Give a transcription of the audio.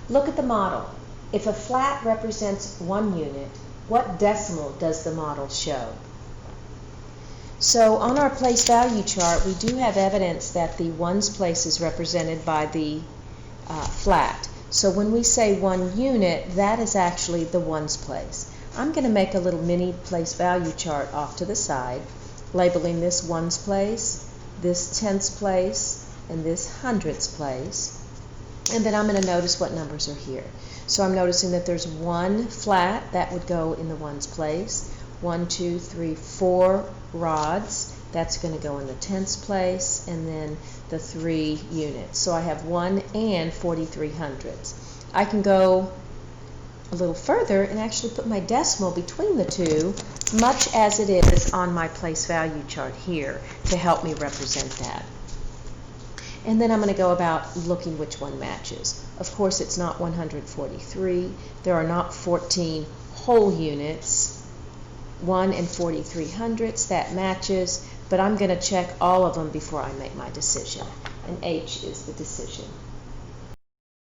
Look at the model. If a flat represents 1 unit, what decimal does the model show? So on our place value chart, we do have evidence that the ones place is represented by the flat. So when we say 1 unit, that is actually the ones place. I'm going to make a little mini place value chart off to the side, labeling this ones place, this tenths place, and this hundredths place. And then I'm going to notice what numbers are here. So I'm noticing that there's 1 flat that would go in the ones place, 1, 2, 3, 4 rods, that's going to go in the tenths place, and then the 3 units. So I have 1 and 43 hundredths. I can go a little further and actually put my decimal between the two, much as it is on my place value chart here, to help me represent that. And then I'm going to go about looking which one matches. Of course, it's not 143. There are not 14 whole units. 1 and 43 hundredths, that matches, but I'm going to check all of them before I make my decision. And H is the decision.